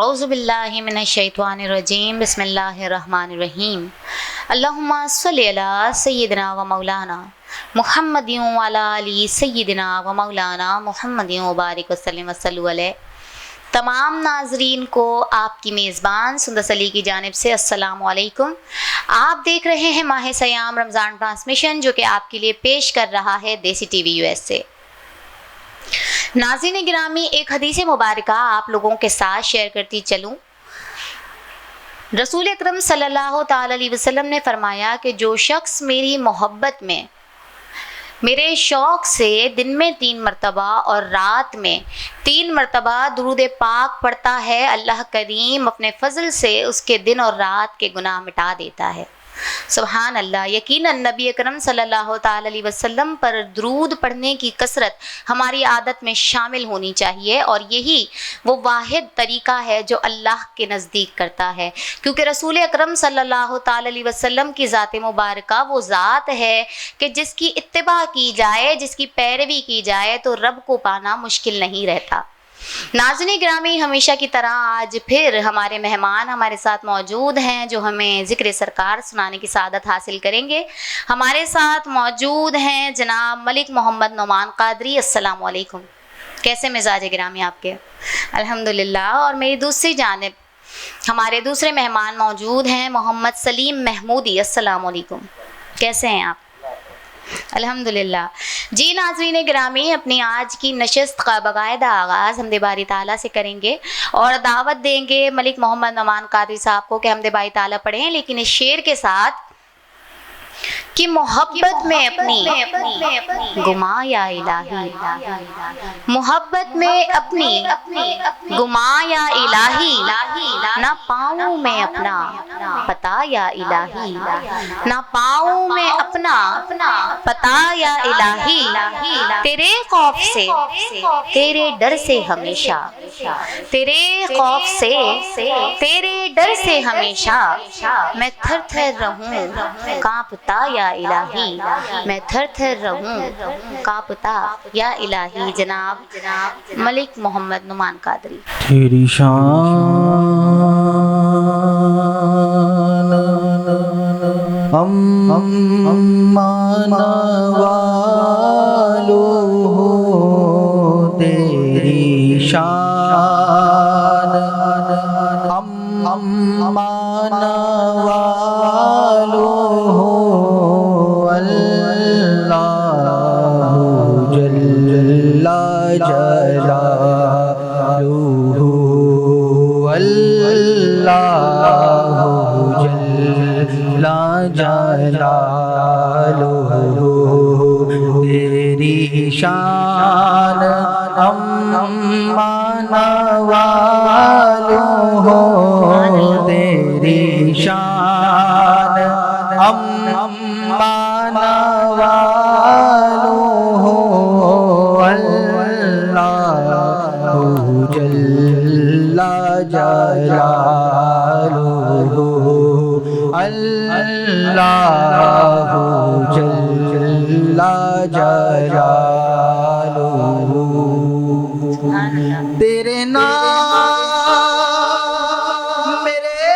اعوذ باللہ من الشیطان الرجیم بسم اللہ الرحمن الرحیم اللہم صلی علی سیدنا و مولانا محمد وعلی آل سیدنا و مولانا محمد وبارک وسلم وصلو علیہ۔ تمام ناظرین کو آپ کی میزبان سندس علی کی جانب سے السلام علیکم۔ آپ دیکھ رہے ہیں ماہ سیام رمضان ٹرانسمیشن، جو کہ آپ کے لیے پیش کر رہا ہے دیسی ٹی وی US سے۔ ناظرین گرامی، ایک حدیث مبارکہ آپ لوگوں کے ساتھ شیئر کرتی چلوں۔ رسول اکرم صلی اللہ تعالی علیہ وسلم نے فرمایا کہ جو شخص میری محبت میں، میرے شوق سے دن میں 3 مرتبہ اور رات میں 3 مرتبہ درود پاک پڑھتا ہے، اللہ کریم اپنے فضل سے اس کے دن اور رات کے گناہ مٹا دیتا ہے۔ سبحان اللہ۔ یقیناً نبی اکرم صلی اللہ تعالی علیہ وسلم پر درود پڑھنے کی کثرت ہماری عادت میں شامل ہونی چاہیے، اور یہی وہ واحد طریقہ ہے جو اللہ کے نزدیک کرتا ہے، کیونکہ رسول اکرم صلی اللہ تعالی علیہ وسلم کی ذات مبارکہ وہ ذات ہے کہ جس کی اتباع کی جائے، جس کی پیروی کی جائے تو رب کو پانا مشکل نہیں رہتا۔ ناظرین گرامی، ہمیشہ کی طرح آج پھر ہمارے مہمان ہمارے ساتھ موجود ہیں جو ہمیں ذکر سرکار سنانے کی سعادت حاصل کریں گے۔ ہمارے ساتھ موجود ہیں جناب ملک محمد نعمان قادری۔ السلام علیکم، کیسے مزاج گرامی آپ کے؟ الحمدللہ۔ اور میری دوسری جانب ہمارے دوسرے مہمان موجود ہیں محمد سلیم محمودی۔ السلام علیکم، کیسے ہیں آپ؟ الحمدللہ۔ جی ناظرین گرامی، اپنی آج کی نشست کا باقاعدہ آغاز حمد باری تعالیٰ سے کریں گے اور دعوت دیں گے ملک محمد نعمان قادری صاحب کو کہ حمد باری تعالیٰ پڑھیں، لیکن اس شعر کے ساتھ کہ محبت میں اپنی گما یا الہی، محبت میں اپنی گما یا الہی، نہ پاؤں میں اپنا پتا یا الہی، نہ پاؤں میں اپنا پتا یا الہی، تیرے خوف سے تیرے ڈر سے ہمیشہ، تیرے خوف سے تیرے ڈر سے ہمیشہ میں تھر تھر رہوں کانپتا یا الہی، میں تھر تھر رہوں کانپتا یا الہی۔ جناب ملک محمد نعمان قادری۔ تیری شان امان والو ہو، تیری شان امان والو ہو، اللہ جل جلالہ، اللہ جل جلالہ، تیری شان امان والو ہو، تیری شان امان والو ہو، اللہ جل جلالہ، اللہ جل جلالہ، تیرے نام میرے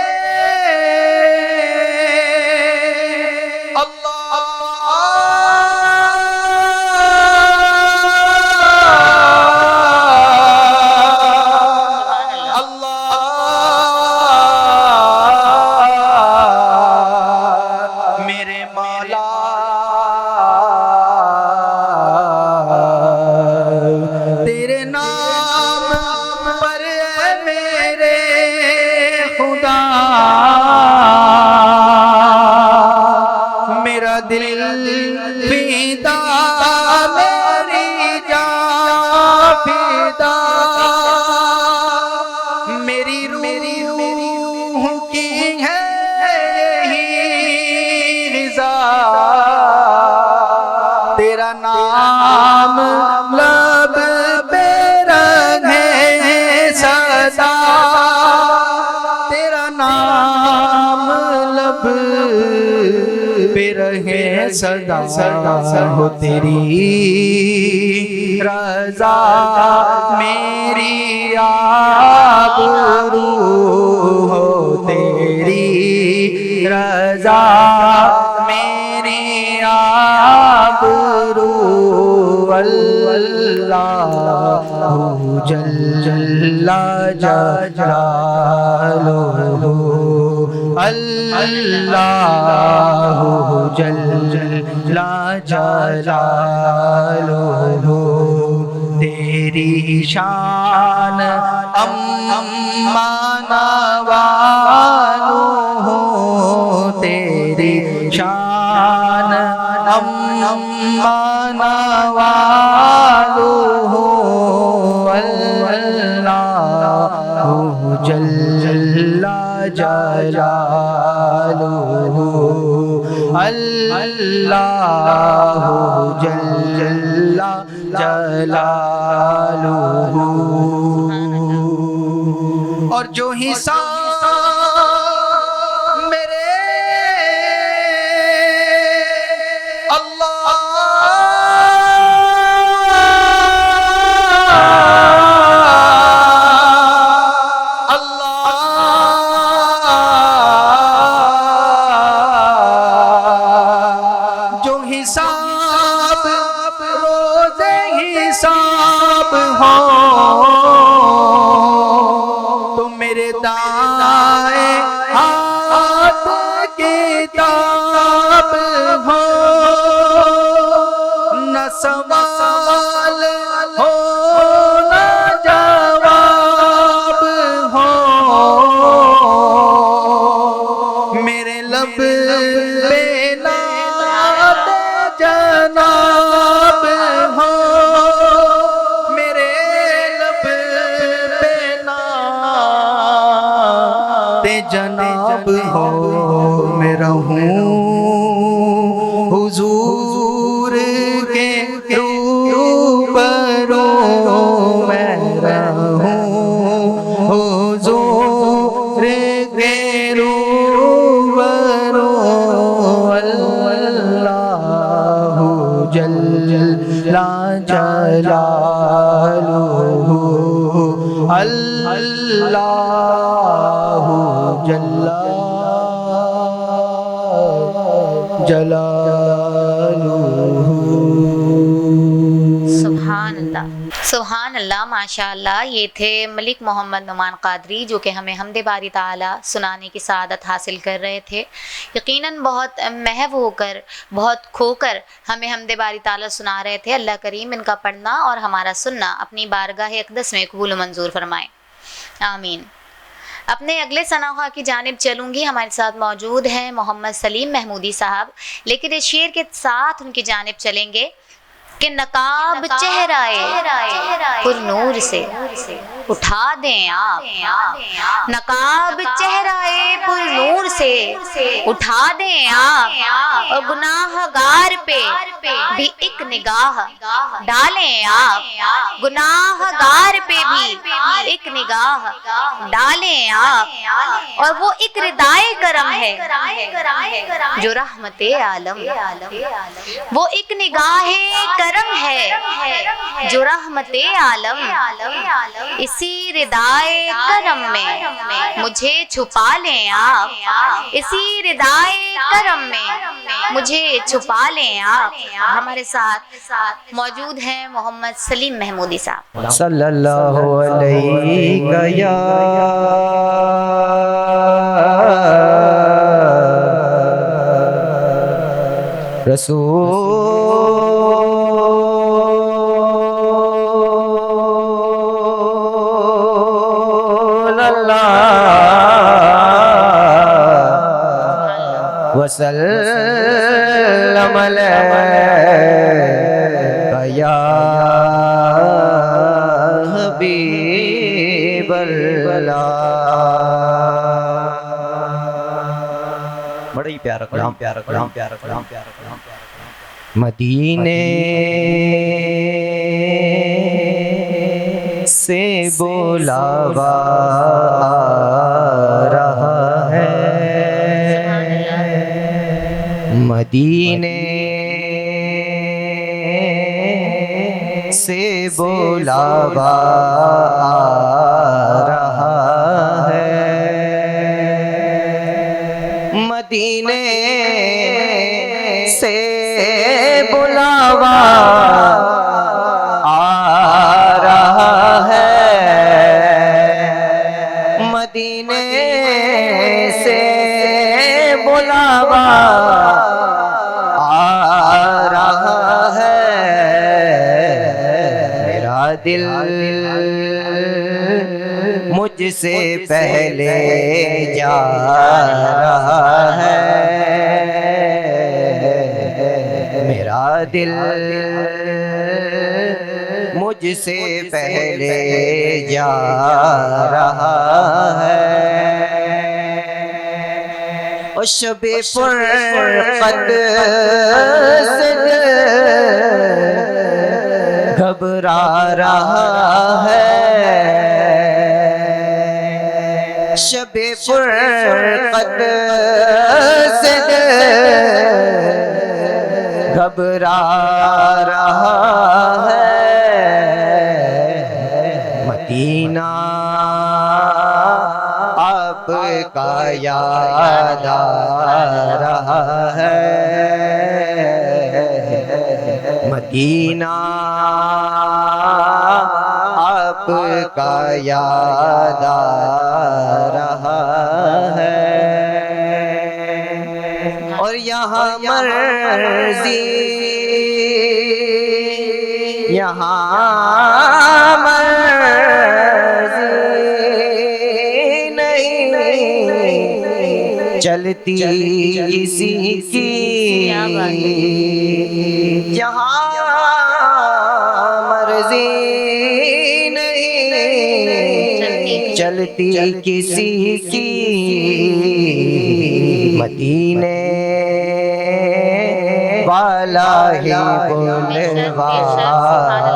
اللہ، میرے مولا تیرے نام پر اے میرے خدا، میرا دل فدا، میری جان فدا، میری روح کی ہے یہی غذا، تیرا نام لب پہ رہے سدا، تیرا نام لب پہ رہے رہے صدا ہو تیری رضا میری آبرو ہو تیری رضا میری آبرو اللہ جل جلالہ اللہ جل جلالہ تیری شان امانا والو تیری شان امانا والو اللہ جل جلالہ اللہ جل جلالہ اور جو حساب میرے تو میرے دائیں ہاتھ کتاب ہو نہ سوال ہو نہ جواب ہو میرے لب پہ نعت جناب ہو جناب ہو میں رہوں حضور کے روبرو میں رہوں حضور کے روبرو اللہ جل جلالہ اللہ جل جلالہ سبحان اللہ سبحان اللہ ماشاء اللہ. یہ تھے ملک محمد نعمان قادری جو کہ ہمیں حمد باری تعالی سنانے کی سعادت حاصل کر رہے تھے. یقیناً بہت محو ہو کر بہت کھو کر ہمیں حمد باری تعالی سنا رہے تھے. اللہ کریم ان کا پڑھنا اور ہمارا سننا اپنی بارگاہ اقدس میں قبول و منظور فرمائے آمین. اپنے اگلے ثناء کی جانب چلوں گی. ہمارے ساتھ موجود ہیں محمد سلیم محمودی صاحب، لیکن اس شعر کے ساتھ ان کی جانب چلیں گے کہ نقاب چہرائے پر نور سے اٹھا دیں آپ، نقاب چہرائے پر نور سے اٹھا دیں آپ، اور گناہ گار پہ بھی ایک نگاہ ڈالیں آپ، گناہ گار پہ بھی ایک نگاہ ڈالیں آپ، اور وہ ایک ردائے کرم ہے جو رحمت عالم، وہ ایک نگاہ کرم ہے جو رحمت عالم، اسی ردائے کرم میں مجھے چھپا لیں آپ، اسی ردائے کرم میں مجھے چھپا لیں آپ. ہمارے ساتھ موجود ہیں محمد سلیم محمودی صاحب. صلی اللہ علیہ یا رسول اللہ وسلم علیہ یا حبیب اللہ. بڑا ہی پیارا کلام پیارا کلام پیارا کلام پیارا کلام. مدینے سے بلاوا رہا ہے، مدینے سے بلاوا آ رہا ہے، مدینے سے بلاوا آ رہا ہے، مدینے سے بلاوا آ رہا ہے، میرا دل مجھ سے پہلے جا رہا ہے، میرا دل مجھ سے پہلے جا رہا ہے، اور شب فرقت سے گھبرا رہا ہے، شب فرقت سے گھبرا رہا ہے، مدینہ آپ کا یاد آ رہا ہے، مدینہ آپ کا یاد آ رہا ہے، اور یہاں مرضی یہاں مرضی نہیں چلتی کسی کی، یہاں مرضی نہیں چلتی کسی کی، مدینے والا ہی بلوا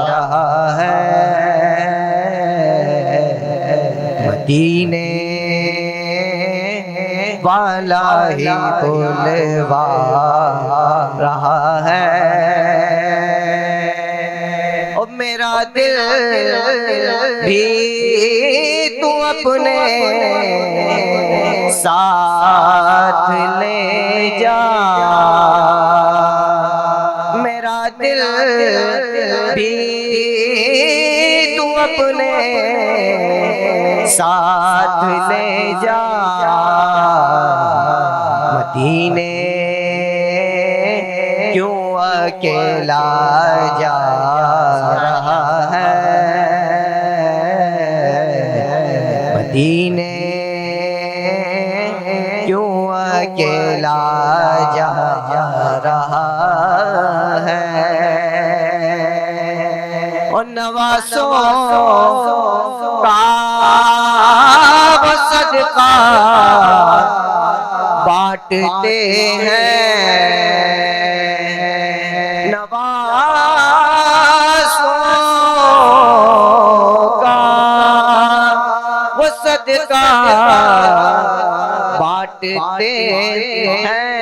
رہا ہے، مدینے والا ہی بلوا رہا ہے، اور میرا دل بھی تو اپنے ساتھ لے جا، میرا دل بھی تو اپنے ساتھ لے جا، مدینے کیوں اکیلا جا رہا ہے، مدینے کیوں اکیلا جا رہا ہے، اور نوازوں کا وہ صدقہ بانٹتے ہیں، نوازوں کا وہ صدقہ بانٹتے ہیں،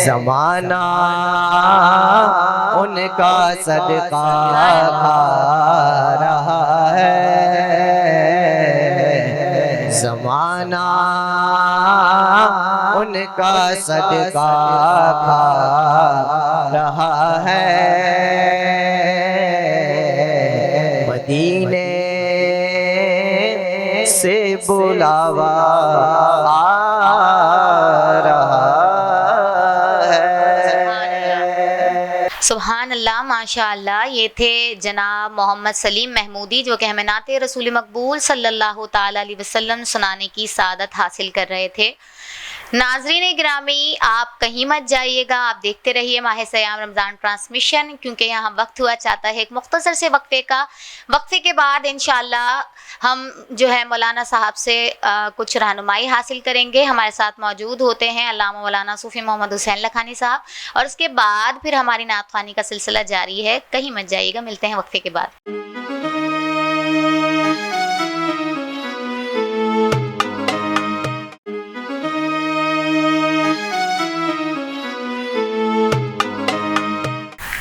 زمانہ ان کا صدقہ کھا رہا ہے، زمانہ ان کا صدقہ کھا رہا ہے، مدینے سے بلاوا آ رہا ہے۔ سبحان اللہ، ماشاء اللہ۔ یہ تھے جناب محمد سلیم محمودی، جو کہ ہمیں نعت رسول مقبول صلی اللہ تعالی علیہ وسلم سنانے کی سعادت حاصل کر رہے تھے۔ ناظرین گرامی، آپ کہیں مت جائیے گا، آپ دیکھتے رہیے ماہ صیام رمضان ٹرانسمیشن، کیونکہ یہاں وقت ہوا چاہتا ہے ایک مختصر سے وقفے کا۔ وقفے کے بعد انشاءاللہ ہم جو ہے مولانا صاحب سے کچھ رہنمائی حاصل کریں گے۔ ہمارے ساتھ موجود ہوتے ہیں علامہ مولانا صوفی محمد حسین لکھانی صاحب، اور اس کے بعد پھر ہماری نعت خوانی کا سلسلہ جاری ہے۔ کہیں مت جائیے گا، ملتے ہیں وقفے کے بعد۔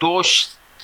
2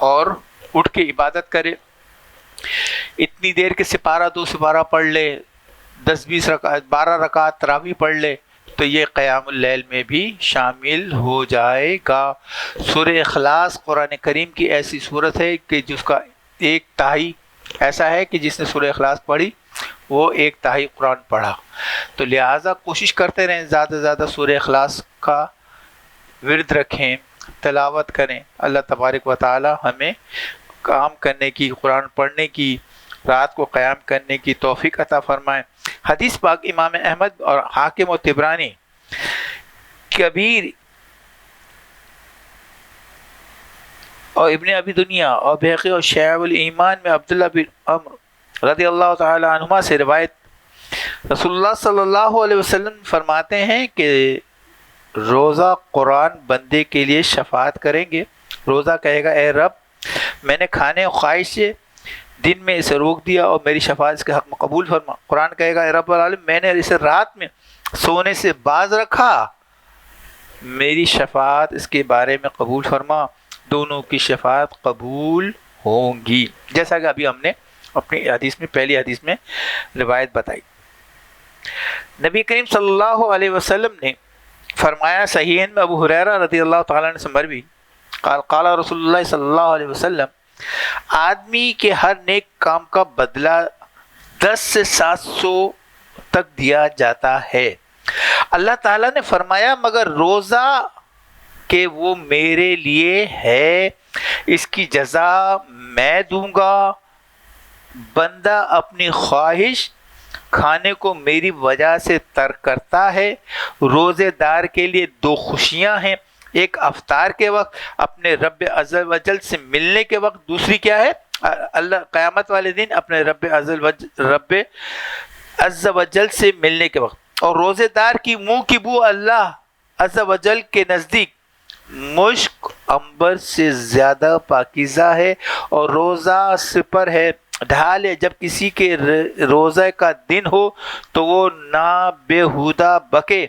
اور اٹھ کے عبادت کرے، اتنی دیر کے سپارہ 2 سپارہ پڑھ لے، 10-20 رکعت 12 رکعت تراویح پڑھ لے، تو یہ قیام اللیل میں بھی شامل ہو جائے گا۔ سورہ اخلاص قرآن کریم کی ایسی صورت ہے کہ جس کا 1/3 ایسا ہے کہ جس نے سورہ اخلاص پڑھی وہ 1/3 قرآن پڑھا۔ تو لہٰذا کوشش کرتے رہیں زیادہ سے زیادہ سورہ اخلاص کا ورد رکھیں، تلاوت کریں۔ اللہ تبارک و تعالی ہمیں کام کرنے کی، قرآن پڑھنے کی، رات کو قیام کرنے کی توفیق عطا فرمائے۔ حدیث پاک امام احمد اور حاکم و طبرانی کبیر اور ابن ابی دنیا اور بہقی اور شعب الایمان میں عبداللہ بن عمر رضی اللہ تعالی عنہما سے روایت، رسول اللہ صلی اللہ علیہ وسلم فرماتے ہیں کہ روزہ قرآن بندے کے لیے شفاعت کریں گے۔ روزہ کہے گا اے رب، میں نے کھانے اور خواہش سے دن میں اسے روک دیا اور میری شفاعت اس کے حق میں قبول فرما۔ قرآن کہے گا اے رب العالمین، میں نے اسے رات میں سونے سے باز رکھا، میری شفاعت اس کے بارے میں قبول فرما۔ دونوں کی شفاعت قبول ہوں گی، جیسا کہ ابھی ہم نے اپنی حدیث میں پہلی حدیث میں روایت بتائی۔ نبی کریم صلی اللہ علیہ وسلم نے فرمایا، صحیحین میں ابو ہریرہ رضی اللہ تعالیٰ عنہ سے مروی، قال رسول اللہ صلی اللہ علیہ وسلم، آدمی کے ہر نیک کام کا بدلہ 10 سے 700 تک دیا جاتا ہے۔ اللہ تعالیٰ نے فرمایا مگر روزہ کہ وہ میرے لیے ہے، اس کی جزا میں دوں گا۔ بندہ اپنی خواہش کھانے کو میری وجہ سے ترک کرتا ہے۔ روزے دار کے لیے 2 خوشیاں ہیں، ایک افطار کے وقت اپنے رب عز و جل سے ملنے کے وقت، دوسری کیا ہے؟ اللہ قیامت والے دن اپنے رب عز و جل سے ملنے کے وقت۔ اور روزے دار کی منہ کی بو اللہ عز و جل کے نزدیک مشک عنبر سے زیادہ پاکیزہ ہے، اور روزہ سپر ہے، ڈھال ہے۔ جب کسی کے روزہ کا دن ہو تو وہ نہ بےہودہ بکے،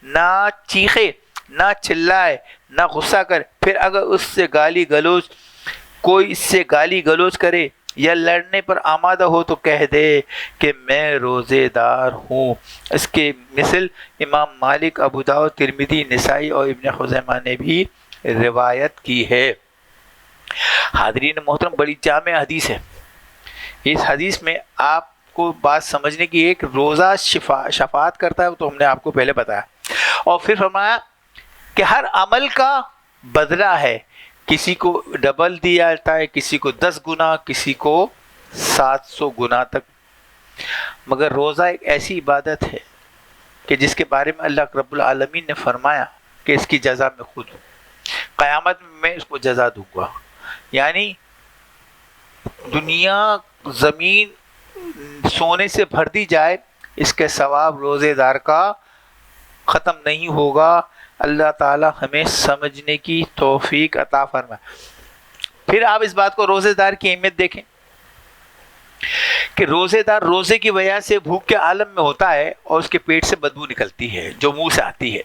نہ چیخے، نہ چلائے، نہ غصہ کرے۔ پھر اگر اس سے کوئی اس سے گالی گلوچ کرے یا لڑنے پر آمادہ ہو تو کہہ دے کہ میں روزے دار ہوں۔ اس کے مثل امام مالک، ابو داؤد، ترمذی، نسائی اور ابن خزیمہ نے بھی روایت کی ہے۔ حاضرین محترم، بڑی جامع حدیث ہے۔ اس حدیث میں آپ کو بات سمجھنے کی، ایک روزہ شفاعت کرتا ہے، وہ تو ہم نے آپ کو پہلے بتایا، اور پھر فرمایا کہ ہر عمل کا بدلہ ہے، کسی کو ڈبل دیا جاتا ہے، کسی کو 10 گنا، کسی کو 700 گنا تک۔ مگر روزہ ایک ایسی عبادت ہے کہ جس کے بارے میں اللہ رب العالمین نے فرمایا کہ اس کی جزا میں خود ہوں، قیامت میں اس کو جزا دوں گا۔ یعنی دنیا زمین سونے سے بھر دی جائے، اس کے ثواب روزے دار کا ختم نہیں ہوگا۔ اللہ تعالی ہمیں سمجھنے کی توفیق عطا فرمائے۔ پھر آپ اس بات کو روزے دار کی اہمیت دیکھیں کہ روزے دار روزے کی وجہ سے بھوک کے عالم میں ہوتا ہے اور اس کے پیٹ سے بدبو نکلتی ہے جو منہ سے آتی ہے،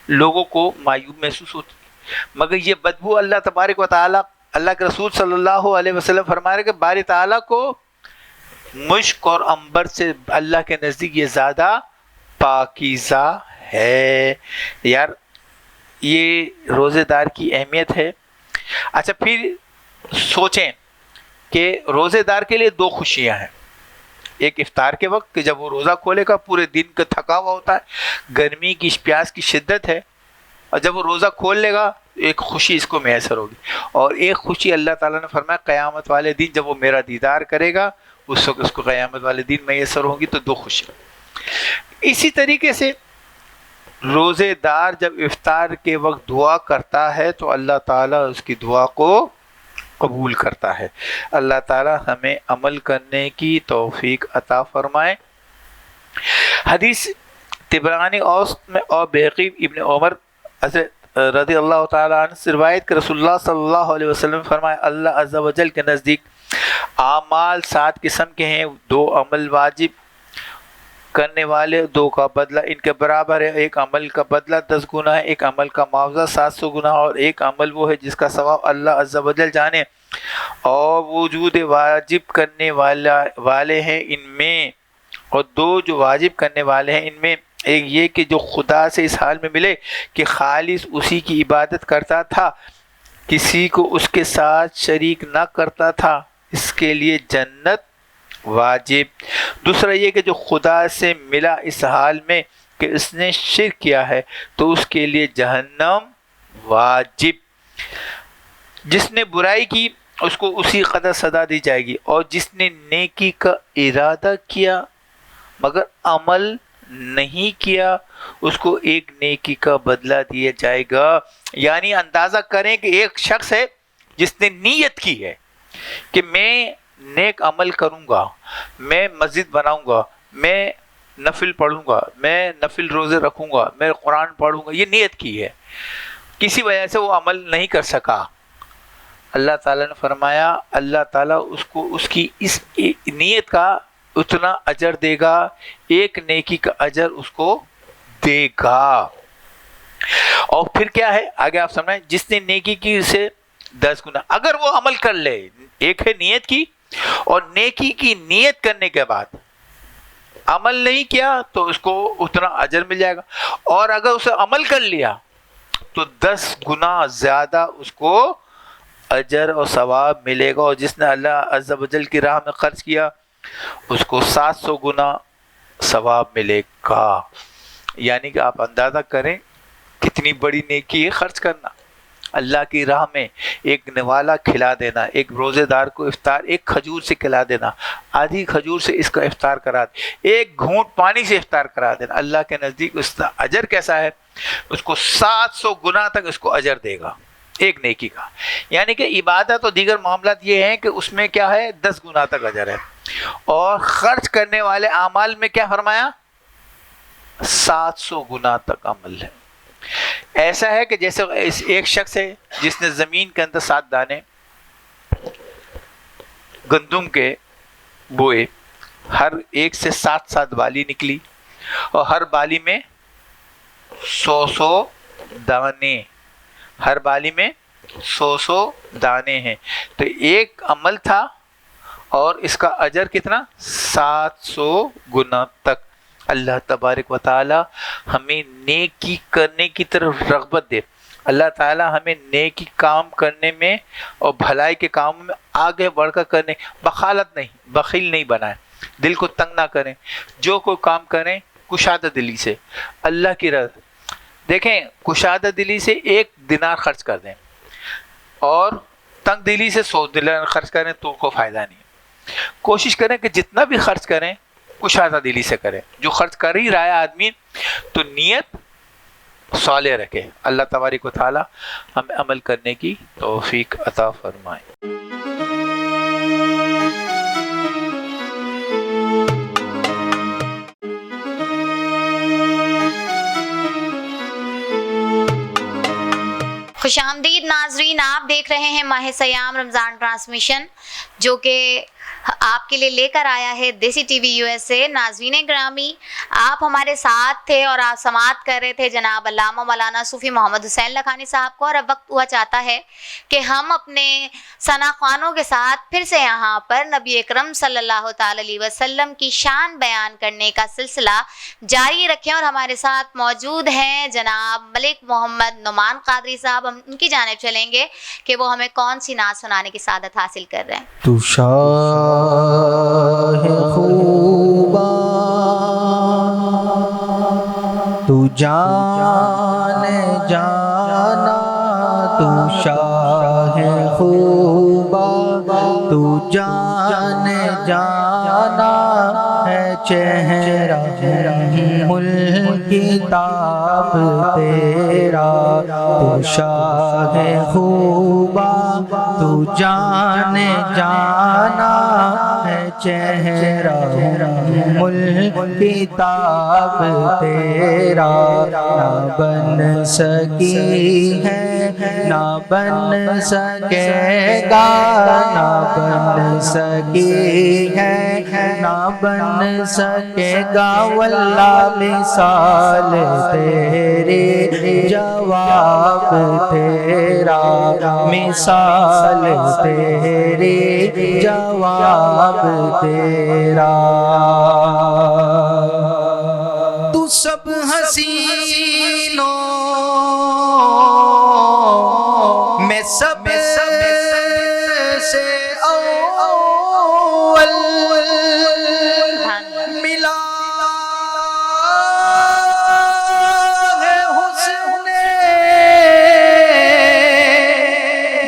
لوگوں کو معیوب محسوس ہوتی ہے، مگر یہ بدبو اللہ تبارک و تعالی، اللہ کے رسول صلی اللہ علیہ وسلم فرما رہے کہ باری تعالیٰ کو مشک اور عنبر سے اللہ کے نزدیک یہ زیادہ پاکیزہ ہے۔ یار یہ روزے دار کی اہمیت ہے۔ اچھا پھر سوچیں کہ روزے دار کے لیے 2 خوشیاں ہیں، ایک افطار کے وقت کہ جب وہ روزہ کھولے گا، پورے دن کا تھکا ہوا ہوتا ہے، گرمی کی پیاس کی شدت ہے، اور جب وہ روزہ کھول لے گا ایک خوشی اس کو میسر ہوگی، اور ایک خوشی اللہ تعالیٰ نے فرمایا قیامت والے دن جب وہ میرا دیدار کرے گا اس وقت اس کو قیامت والے دن میسر ہوگی۔ تو 2 خوشیاں۔ اسی طریقے سے روزے دار جب افطار کے وقت دعا کرتا ہے تو اللہ تعالیٰ اس کی دعا کو قبول کرتا ہے۔ اللہ تعالیٰ ہمیں عمل کرنے کی توفیق عطا فرمائے۔ حدیث طبرانی اوسط میں اور بہقی ابن عمر حضرت رضی اللہ تعالیٰ عنہ سے روایت کہ رسول اللہ صلی اللہ علیہ وسلم فرمائے اللہ عز و جل کے نزدیک اعمال 7 قسم کے ہیں، 2 عمل واجب کرنے والے 2 کا بدلہ ان کے برابر ہے، ایک عمل کا بدلہ 10 گنا ہے، ایک عمل کا معاوضہ 700 گنا، اور ایک عمل وہ ہے جس کا ثواب اللہ عز و جل جانے، اور وجود واجب کرنے والے ہیں ان میں، اور 2 جو واجب کرنے والے ہیں ان میں، ایک یہ کہ جو خدا سے اس حال میں ملے کہ خالص اسی کی عبادت کرتا تھا، کسی کو اس کے ساتھ شریک نہ کرتا تھا، اس کے لیے جنت واجب۔ دوسرا یہ کہ جو خدا سے ملا اس حال میں کہ اس نے شرک کیا ہے تو اس کے لیے جہنم واجب۔ جس نے برائی کی اس کو اسی قدر سزا دی جائے گی، اور جس نے نیکی کا ارادہ کیا مگر عمل نہیں کیا اس کو ایک نیکی کا بدلہ دیا جائے گا۔ یعنی اندازہ کریں کہ ایک شخص ہے جس نے نیت کی ہے کہ میں نیک عمل کروں گا، میں مسجد بناؤں گا، میں نفل پڑھوں گا، میں نفل روزے رکھوں گا، میں قرآن پڑھوں گا، یہ نیت کی ہے، کسی وجہ سے وہ عمل نہیں کر سکا۔ اللہ تعالیٰ نے فرمایا اللہ تعالیٰ اس کو اس کی اس نیت کا اتنا اجر دے گا، ایک نیکی کا اجر اس کو دے گا۔ اور پھر کیا ہے آگے آپ سمجھیں، جس نے نیکی کی اسے 10 گنا، اگر وہ عمل کر لے، ایک ہے نیت کی، اور نیکی کی نیت کرنے کے بعد عمل نہیں کیا تو اس کو اتنا اجر مل جائے گا، اور اگر اسے عمل کر لیا تو 10 گنا زیادہ اس کو اجر اور ثواب ملے گا، اور جس نے اللہ عز و جل کی راہ میں خرچ کیا اس کو 700 گنا ثواب ملے گا۔ یعنی کہ آپ اندازہ کریں کتنی بڑی نیکی ہے خرچ کرنا، اللہ کی راہ میں ایک نوالا کھلا دینا، ایک روزے دار کو افطار ایک کھجور سے کھلا دینا، آدھی کھجور سے اس کا افطار کرا دے، ایک گھونٹ پانی سے افطار کرا دینا، اللہ کے نزدیک اس کا اجر کیسا ہے، اس کو 700 گنا تک اس کو اجر دے گا ایک نیکی کا۔ یعنی کہ عبادت اور دیگر معاملات یہ ہیں کہ اس میں کیا ہے 10 گنا تک اجر ہے، اور خرچ کرنے والے اعمال میں کیا فرمایا 700 گنا تک عمل ہے۔ ایسا ہے کہ جیسے ایک شخص ہے جس نے زمین کے اندر 7 دانے گندم کے بوئے، ہر ایک سے 7 بالی نکلی، اور ہر بالی میں 100 دانے، ہر بالی میں 100 دانے ہیں، تو ایک عمل تھا اور اس کا اجر کتنا 700 گنا تک۔ اللہ تبارک و تعالی ہمیں نیکی کرنے کی طرف رغبت دے، اللہ تعالی ہمیں نیکی کام کرنے میں اور بھلائی کے کاموں میں آگے بڑھ کر کرنے، بخالت نہیں، بخیل نہیں بنائیں، دل کو تنگ نہ کریں، جو کوئی کام کریں کشادہ دلی سے اللہ کی رضا۔ دیکھیں کشادہ دلی سے 1 دینار خرچ کر دیں اور تنگ دلی سے 100 دینار خرچ کریں تو کو فائدہ نہیں۔ کوشش کریں کہ جتنا بھی خرچ کریں کشادہ دلی سے کریں، جو خرچ کر ہی رہا ہے آدمی تو نیت صالح رکھے۔ اللہ تبارک و تعالی ہمیں عمل کرنے کی توفیق عطا فرمائے۔ خوش آمدید ناظرین، آپ دیکھ رہے ہیں ماہ سیام رمضان ٹرانسمیشن جو کہ آپ کے لیے لے کر آیا ہے دیسی ٹی وی USA۔ ناظرین گرامی، آپ ہمارے ساتھ تھے اور آپ سماعت کر رہے تھے جناب علامہ مولانا صوفی محمد حسین لکھانی صاحب کو، اور اب وقت ہوا چاہتا ہے کہ ہم اپنے ثنا خوانوں کے ساتھ پھر سے یہاں پر نبی اکرم صلی اللہ تعالی علیہ وسلم کی شان بیان کرنے کا سلسلہ جاری رکھیں، اور ہمارے ساتھ موجود ہیں جناب ملک محمد نعمان قادری صاحب۔ ہم ان کی جانب چلیں گے کہ وہ ہمیں کون سی نعت سنانے کی سعادت حاصل کر رہے ہیں۔ تو شاہ خوبا تو جان جانا، تو شاہ خوبا تو جان جانا ہے، چہرہ ملک تاب تیرا، تو شاہ خوبا تو جان جانا ہے، ہے چہرہ کتاب تیرا، نہ بن سکی ہے نہ بن سکے گا، نہ بن سکی ہے نہ بن سکے گا، واللہ مثال تیری جواب تیرا، مثال تیری جواب تیرا۔ تو سب حسینوں میں سب سے اول ملا ہے حسن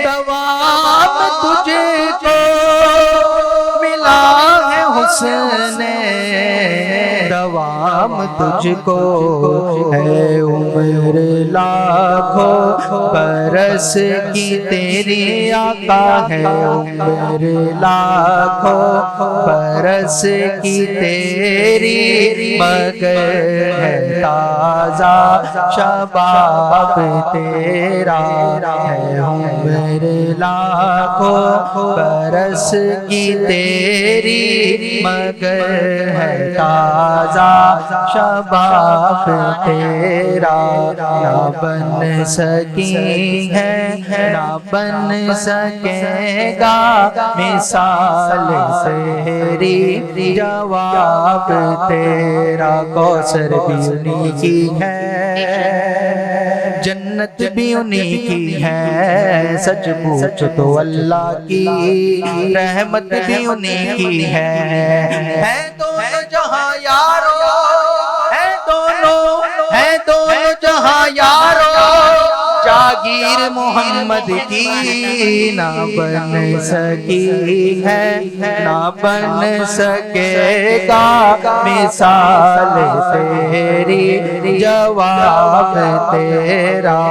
دوام تجھے کو، ملا ہے حسن دوام تجھ کو، ہے عمر لاکھوں برس کی تیری آقا، ہے عمر لاکھوں برس کی تیری، مگر ہے تازہ شباب تیرا، ہے عمر لاکھوں برس کی تیری، مگر ہے تازہ شباب تیرا، نہ بن سکی ہے نہ بن سکے گا، مثال تیری جواب تیرا۔ کوثر بھی انہی کی ہے، جنت بھی انہی کی ہے، سچ پوچھو تو اللہ کی رحمت بھی انہی کی ہے دونوں جہاں یارو، ہے دونوں جہاں یارو، جاگیر محمد کی نہ بن سکی ہے نہ بن سکے گا، مثال تیری جواب تیرا،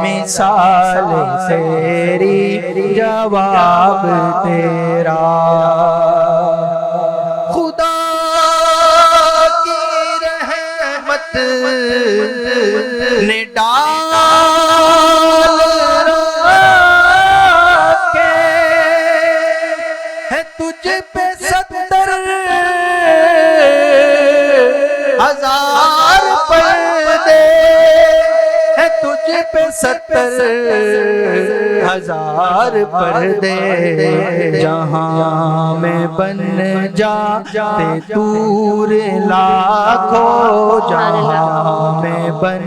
مثال تیری جواب تیرا۔ خدا کی رحمت نے ڈال رکھے ہے تجھ پہ 70,000 پردے، ہے تجھ پہ 70,000 پردے، جہاں میں بن جاتے طور لاکھوں، جہاں میں بن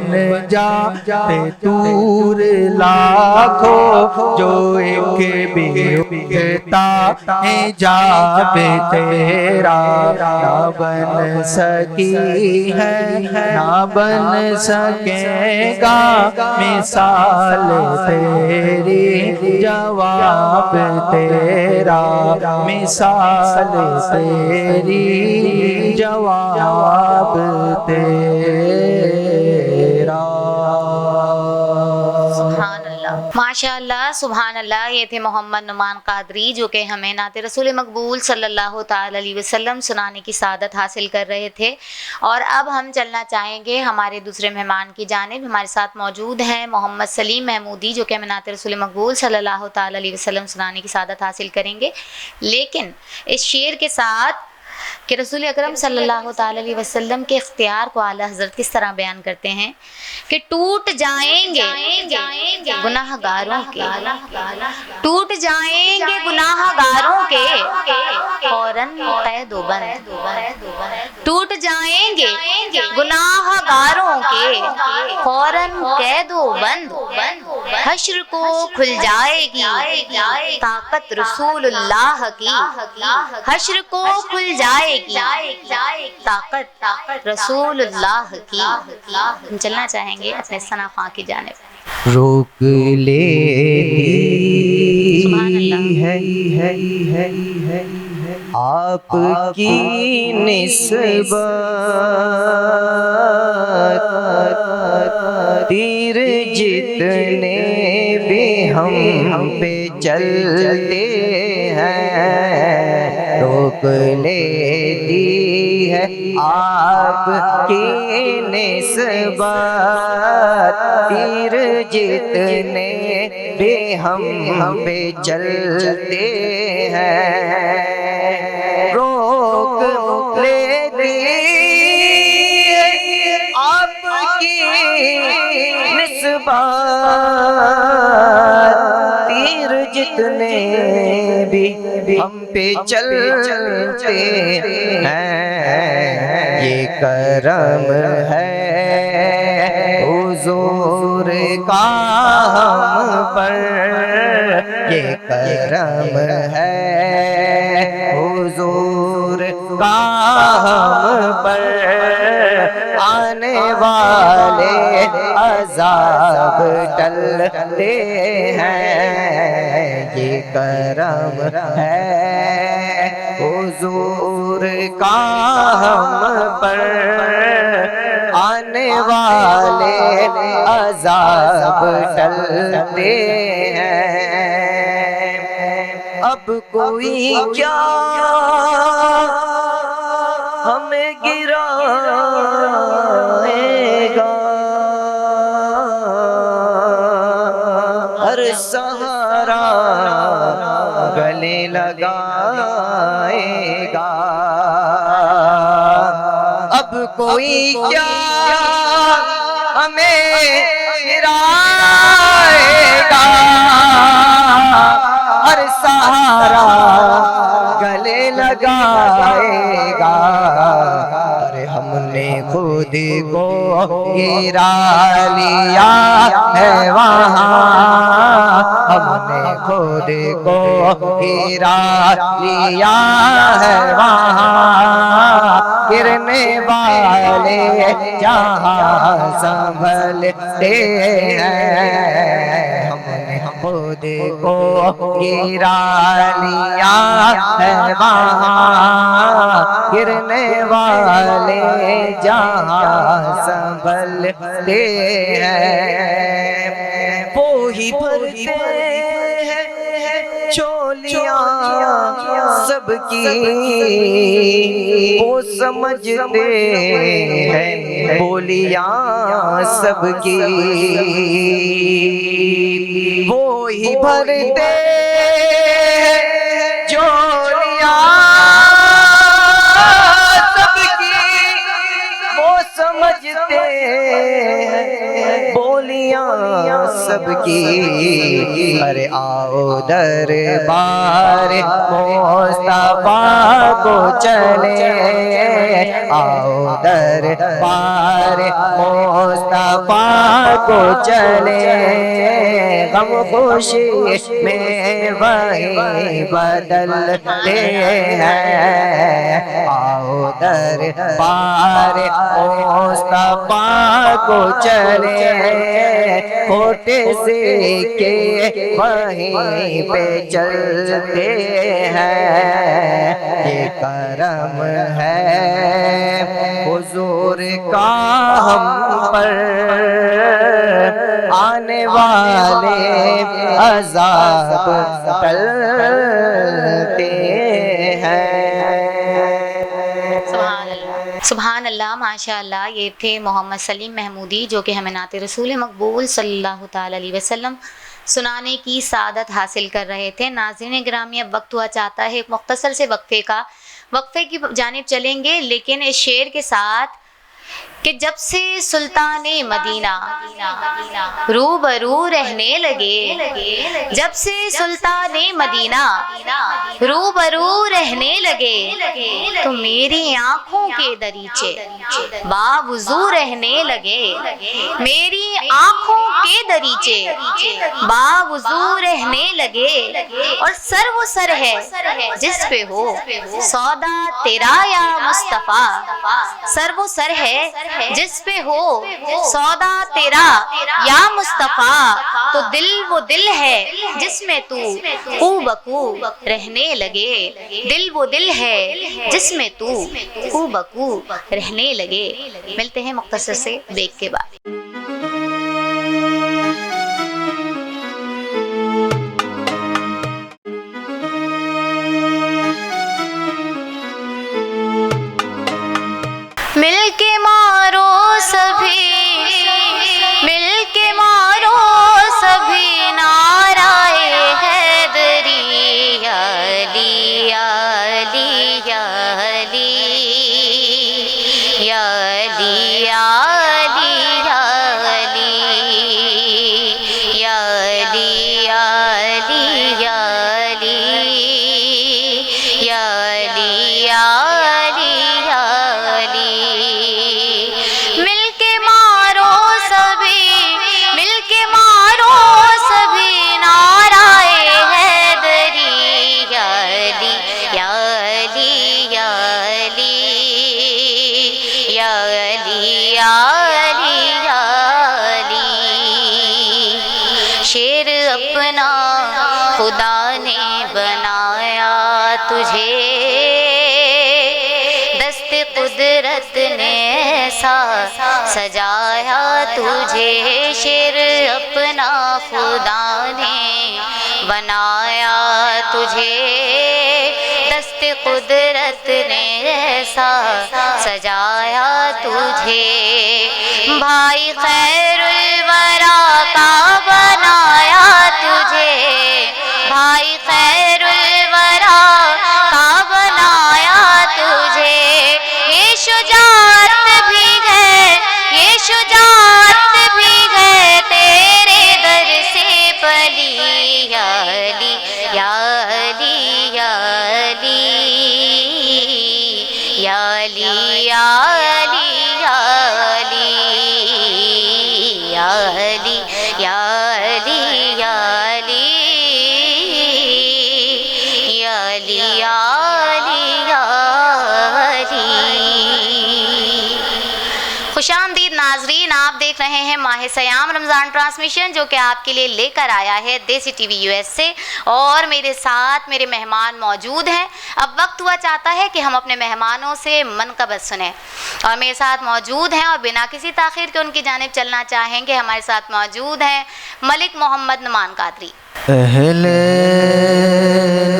جاتے طور لاکھوں، جو ایک بھی رکتا حجاب تیرا، نہ بن سکی ہے نہ بن سکے گا، مثال تیری جواب تیرا، مثال تیری جواب تیرا۔ سبحان اللہ، ماشاء اللہ، سبحان اللہ۔ یہ تھے محمد نعمان قادری، جو کہ ہمیں نعت رسول مقبول صلی اللہ تعالی علیہ وسلم سنانے کی سعادت حاصل کر رہے تھے۔ اور اب ہم چلنا چاہیں گے ہمارے دوسرے مہمان کی جانب۔ ہمارے ساتھ موجود ہیں محمد سلیم محمودی، جو کہ ہمیں نعت رسول مقبول صلی اللہ تعالی علیہ وسلم سنانے کی سعادت حاصل کریں گے، لیکن اس شعر کے ساتھ کہ رسول اکرم صلی اللہ تعالی علیہ وسلم کے اختیار کو اعلیٰ حضرت کس طرح بیان کرتے ہیں کہ ٹوٹ جائیں گے گناہ گاروں کے، ٹوٹ جائیں گے گناہ گاروں کے فوراً قید و بند، ٹوٹ جائیں گے گناہ گاروں کے فوراً قید و بند، حشر کو کھل جائے گی طاقت رسول اللہ کی، حشر کو کھل جائے گی طاقت رسول اللہ کی۔ ہم چلنا چاہیں گے اپنے ثنا خواں کی جانب۔ روک لیتی ہے آپ کی نسبت، تیر جتنے بھی ہم پہ چلتے ہیں روک لیتی ہے آپ کی نسبت، تیر جتنے بھی ہم پہ چلتے ہیں، روک لیتی ہے آپ کی نسبت، تیر جتنے بھی ہم پہ چلتے ہیں، یہ کرم ہے حضور کا ہم پر، یہ کرم ہے حضور کا ہم پر، آنے والے عذاب ٹلتے ہیں، یہ کرم ہے حضور کا ہم پر، آنے والے عذاب ٹلتے ہیں، اب کوئی کیا ہمیں گرائے گا، ہر سہارا گلے لگائے گا، اب کوئی کیا ہمیں گرائے گا، ہر سہارا گلے لگائے گا، ارے ہم نے خود کو گرا لیا ہے وہاں، ہم نے خود کو گرا لیا ہے وہاں، گرنے والے جہاں سنبھلتے ہیں، ہم نے خود کو گرا لیا ہے وہاں، گرنے والے جہاں سنبھلتے ہیں، وہی بھرتے ہیں چولیاں سب کی، وہ سمجھتے ہیں بولیاں سب کی، وہی بھرتے چولیاں سب کی، وہ سمجھتے ہیں بولیاں سب کی، ارے آؤ دربار مصطفیٰ کو چلے، آؤ دربار مصطفیٰ کو چلے، غم خوشی میں وہی بدلتے ہیں، آؤ دربار مصطفیٰ کو چلے، کھوٹے سکے وہیں پہ چلتے ہیں، یہ کرم ہے حضور کا ہم پر، آنے والے عذاب ٹلتے ہیں۔ سبحان اللہ، ماشاء اللہ۔ یہ تھے محمد سلیم محمودی، جو کہ ہمیں نعت رسول مقبول صلی اللہ تعالی علیہ وسلم سنانے کی سعادت حاصل کر رہے تھے۔ ناظرین گرامی، اب وقت ہوا چاہتا ہے ایک مختصر سے وقفے کی جانب چلیں گے، لیکن اس شعر کے ساتھ کہ جب سے سلطان مدینہ روبرو رہنے لگے، جب سے سلطان مدینہ روبرو رہنے لگے، تو میری آنکھوں کے دریچے باوضو رہنے لگے، میری آنکھوں کے دریچے باوضو رہنے لگے، اور سر وہ سر ہے جس پہ ہو سودا تیرا یا مصطفیٰ، سر وہ سر ہے جس پہ ہو سودا تیرا یا مصطفیٰ، تو دل وہ دل ہے جس میں تو کو بکو رہنے لگے، دل وہ دل ہے جس میں تو کو بکو رہنے لگے۔ ملتے ہیں مختصر سے بریک کے بعد۔ خدا نے بنایا تجھے، دست قدرت نے سجایا تجھے، شیر اپنا خدا نے بنایا تجھے، دست قدرت نے سجایا تجھے، بھائی خیر الورا کا بنایا تجھے، بھائی خیر الورا کا بنایا تجھے، یہ شجاعت بھی ہے، یہ شجاعت بھی ہے تیرے در سے پلی، یا علی یا علی یا علی یا علی یا علی یا علی یا علی یا علی یا علی یا علی یا علی۔ خوش آمدید ناظرین، آپ دیکھ رہے ہیں ماہ سیام رمضان ٹرانسمیشن، جو کہ آپ کے لیے لے کر آیا ہے دیسی ٹی وی یو ایس سے، اور میرے ساتھ میرے مہمان موجود ہیں۔ اب وقت ہوا چاہتا ہے کہ ہم اپنے مہمانوں سے منقبت سنیں، اور میرے ساتھ موجود ہیں اور بنا کسی تاخیر کے ان کی جانب چلنا چاہیں گے۔ ہمارے ساتھ موجود ہیں ملک محمد نعمان قادری۔ اہل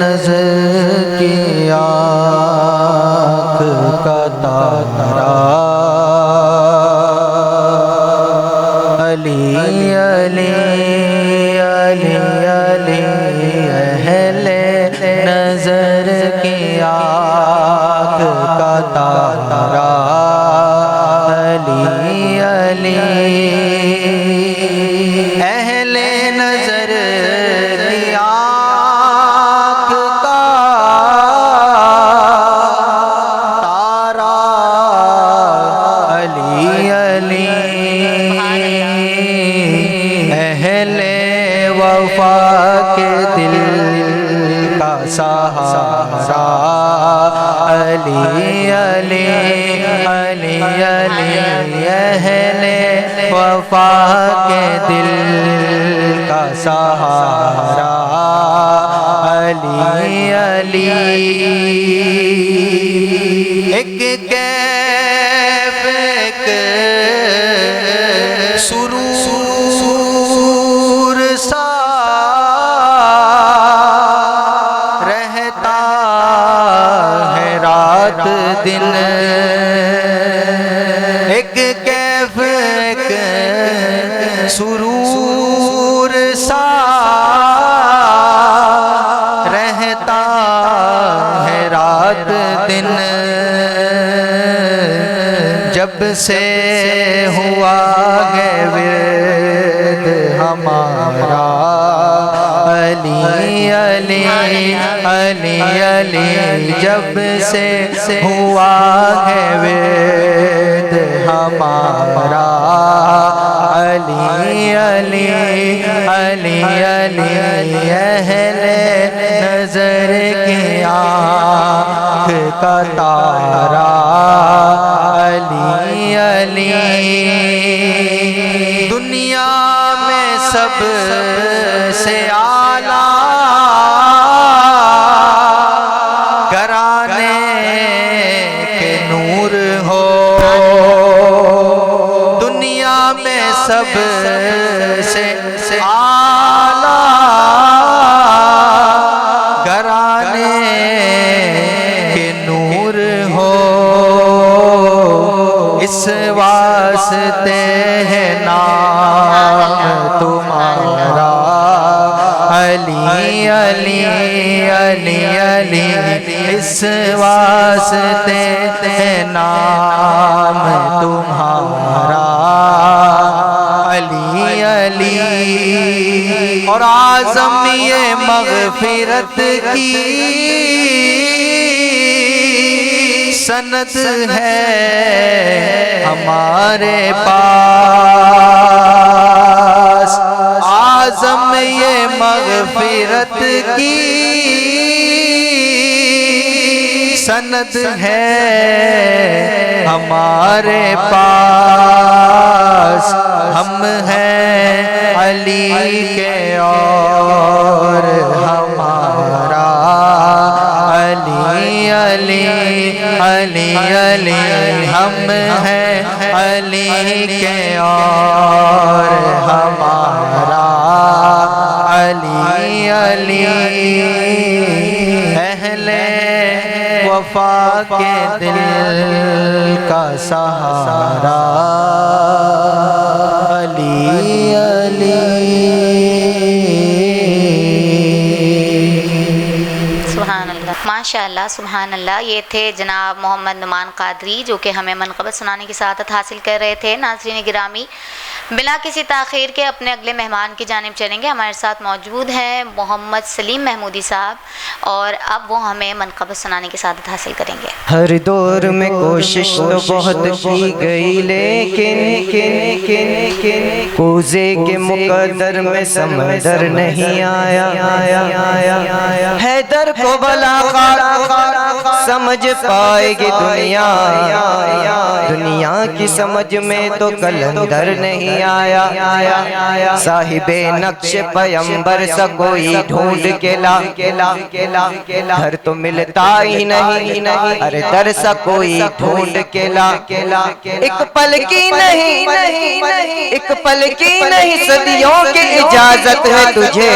نظر کی آنکھ کا تارا، علی علی علی علی، اہل نظر کی آنکھ کا تارا، علی علی، اہل نظر کی آنکھ کا تارا، علی علی، اہل وفا کے دل کا سہارا، علی علی علی علی، اہل وفا کے دل کا سہارا، علی علی، ایک کیف ایک سرور سا رہتا ہے رات دن، ایک کیف ایک سرور سا رہتا ہے رات دن، جب سے ہوا ہے ورد ہمارا، علی علی علی علی، جب سے ہوا ہے ورد ہمارا، علی علی علی علی، اہل نظر کی آنکھ کا تارا، علی علی، دنیا میں سب سے اعلیٰ گھرانے کے نور ہو، دنیا میں سب سے اعلیٰ گھرانے کے نور ہو، اس واسطے ہے نام تمہارا، علی علی علی علی، اس واسطے ہے نام تمہارا، علی علی، اور اعظم یہ مغفرت کی سند ہے ہمارے پاس، اعظم یہ مغفرت کی سند ہے ہمارے پاس، ہم ہیں علی کے اور ہمارا علی علی علی علی ہم ہیں علی کے اور ہمارا علی علی اہل وفا کے دل کا سہارا علی علی سبحان اللہ، ماشاء اللہ، سبحان اللہ۔ یہ تھے جناب محمد نعمان قادری جو کہ ہمیں منقبت سنانے کی سعادت حاصل کر رہے تھے۔ ناظرین گرامی، بلا کسی تاخیر کے اپنے اگلے مہمان کی جانب چلیں گے۔ ہمارے ساتھ موجود ہیں محمد سلیم محمودی صاحب، اور اب وہ ہمیں منقبت سنانے کی سعادت حاصل کریں گے۔ ہر دور میں کوشش تو بہت کی گئی، لیکن کوزے کے مقدر میں سمندر نہیں آیا۔ حیدر کو بلاغت سمجھ پائے گی دنیا، دنیا کی سمجھ میں تو کلندر نہیں آیا۔ صاحب نقش پیمبر سا کوئی ڈھونڈ کے لا، گھر تو ملتا ہی نہیں، ارے در سا کوئی ڈھونڈ کے لا۔ ایک پل کی نہیں، ایک پل کی نہیں، صدیوں کی اجازت ہے تجھے،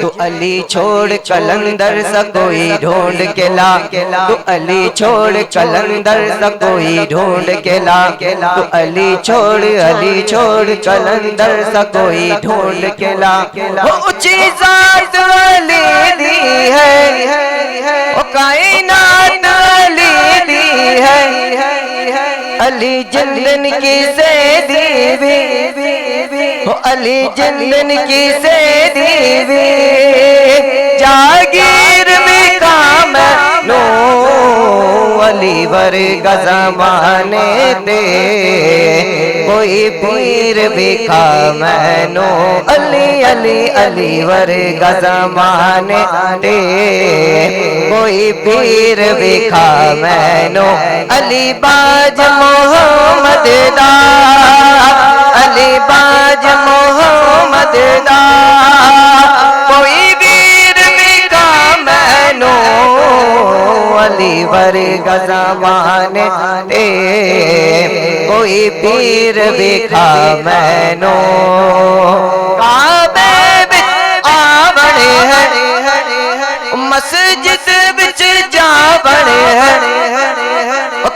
تو علی چھوڑ کلندر سا کوئی ڈھونڈ کے لا، تو علی چھوڑ کلندر سا کوئی ڈھونڈ کے لا، تو علی چھوڑ کلندر سا کوئی ڈھونڈ کے لا۔ وہ اونچی ذات علی دی ہے، وہ کائنات علی دی ہے، علی جلن کی زیدی بھی، وہ علی جلن کی زیدی بھی، جاگیر بھی کام نو علی ورگا زمانے دے، کوئی پیر بھی کام نو علی علی علی ورگا زمانے دے، کوئی پیر بھی کام نو علی باج محمد دا، علی باج محمد دا، کوئی پیر بھی کام نو علی ورگا زمانے دے، کوئی پیر بھی کام نو۔ کعبے وچ آ بڑے ہیں، مسجد وچ جا بڑے ہیں،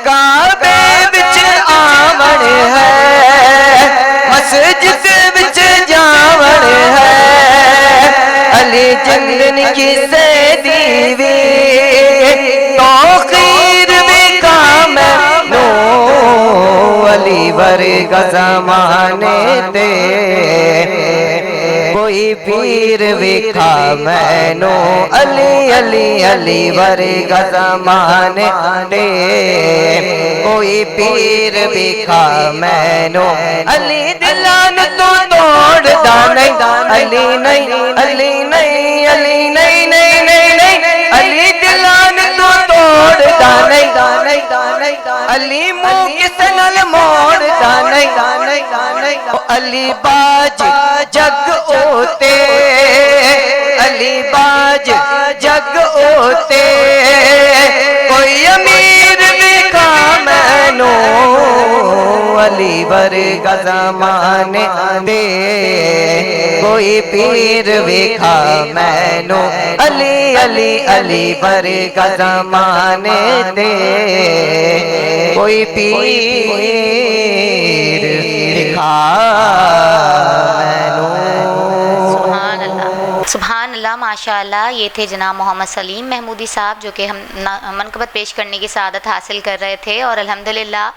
کعبے وچ آ بڑے ہیں، مسجد وچ جا بڑے ہیں، علی جلن کی زیدی بھی، توقیر بھی کام نو علی ورگا زمانے دے، کوئی پیر بھی کام نو علی علی علی ورگا زمانے دے، کوئی پیر بھی کام نو علی دلان تو توڑدا نہیں، علی نہیں، علی نہیں، علی نہیں، نہیں نہیں، علی دلان تو توڑدا نہیں، علی منہ کس نال موڑدا نہیں، علی باج جگ اوتے، علی باج جگ اوتے، کوئی امیر بھی کام نو علی ورگا زمانے دے، کوئی پیر بھی کام نو علی علی علی ورگا زمانے دے، کوئی پیر سبحان اللہ، سبحان اللہ، ماشاء اللہ۔ یہ تھے جناب محمد سلیم محمودی صاحب جو کہ ہم منقبت پیش کرنے کی سعادت حاصل کر رہے تھے، اور الحمدللہ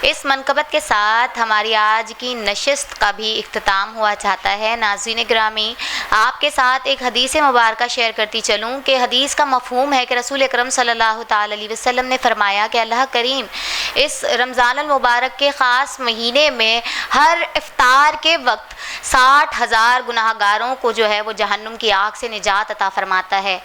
اس منقبت کے ساتھ ہماری آج کی نشست کا بھی اختتام ہوا چاہتا ہے۔ ناظرین گرامی، آپ کے ساتھ ایک حدیث مبارکہ شیئر کرتی چلوں کہ حدیث کا مفہوم ہے کہ رسول اکرم صلی اللہ تعالی علیہ وسلم نے فرمایا کہ اللہ کریم اس رمضان المبارک کے خاص مہینے میں ہر افطار کے وقت 60,000 گناہ گاروں کو جو ہے وہ جہنم کی آگ سے نجات عطا فرماتا ہے۔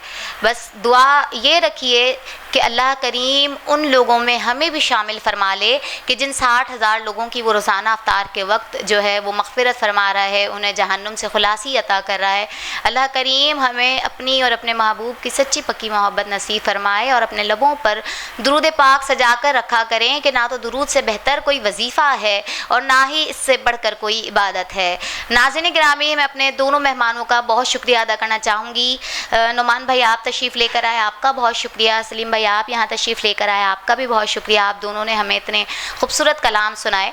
بس دعا یہ رکھیے کہ اللہ کریم ان لوگوں میں ہمیں بھی شامل فرما لے کہ جن 60,000 لوگوں کی وہ روزانہ افطار کے وقت جو ہے وہ مغفرت فرما رہا ہے، انہیں جہنم سے خلاصی عطا کر رہا ہے۔ اللہ کریم ہمیں اپنی اور اپنے محبوب کی سچی پکی محبت نصیب فرمائے، اور اپنے لبوں پر درود پاک سجا کر رکھا کریں کہ نہ تو درود سے بہتر کوئی وظیفہ ہے اور نہ ہی اس سے بڑھ کر کوئی عبادت ہے۔ ناظرین گرامی، میں اپنے دونوں مہمانوں کا بہت شکریہ ادا کرنا چاہوں گی۔ نعمان بھائی آپ تشریف لے کر آئے، آپ کا بہت شکریہ۔ سلیم بھائی آپ یہاں تشریف لے کر آئے، آپ کا بھی بہت شکریہ۔ آپ دونوں نے ہمیں اتنے خوبصورت کلام سنائے،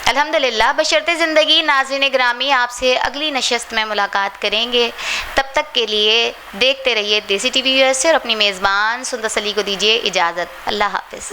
الحمدللہ۔ بشرط زندگی ناظرین گرامی آپ سے اگلی نشست میں ملاقات کریں گے، تب تک کے لیے دیکھتے رہیے دیسی ٹی وی USA اور اپنی میزبان سندس علی کو دیجیے اجازت۔ اللہ حافظ۔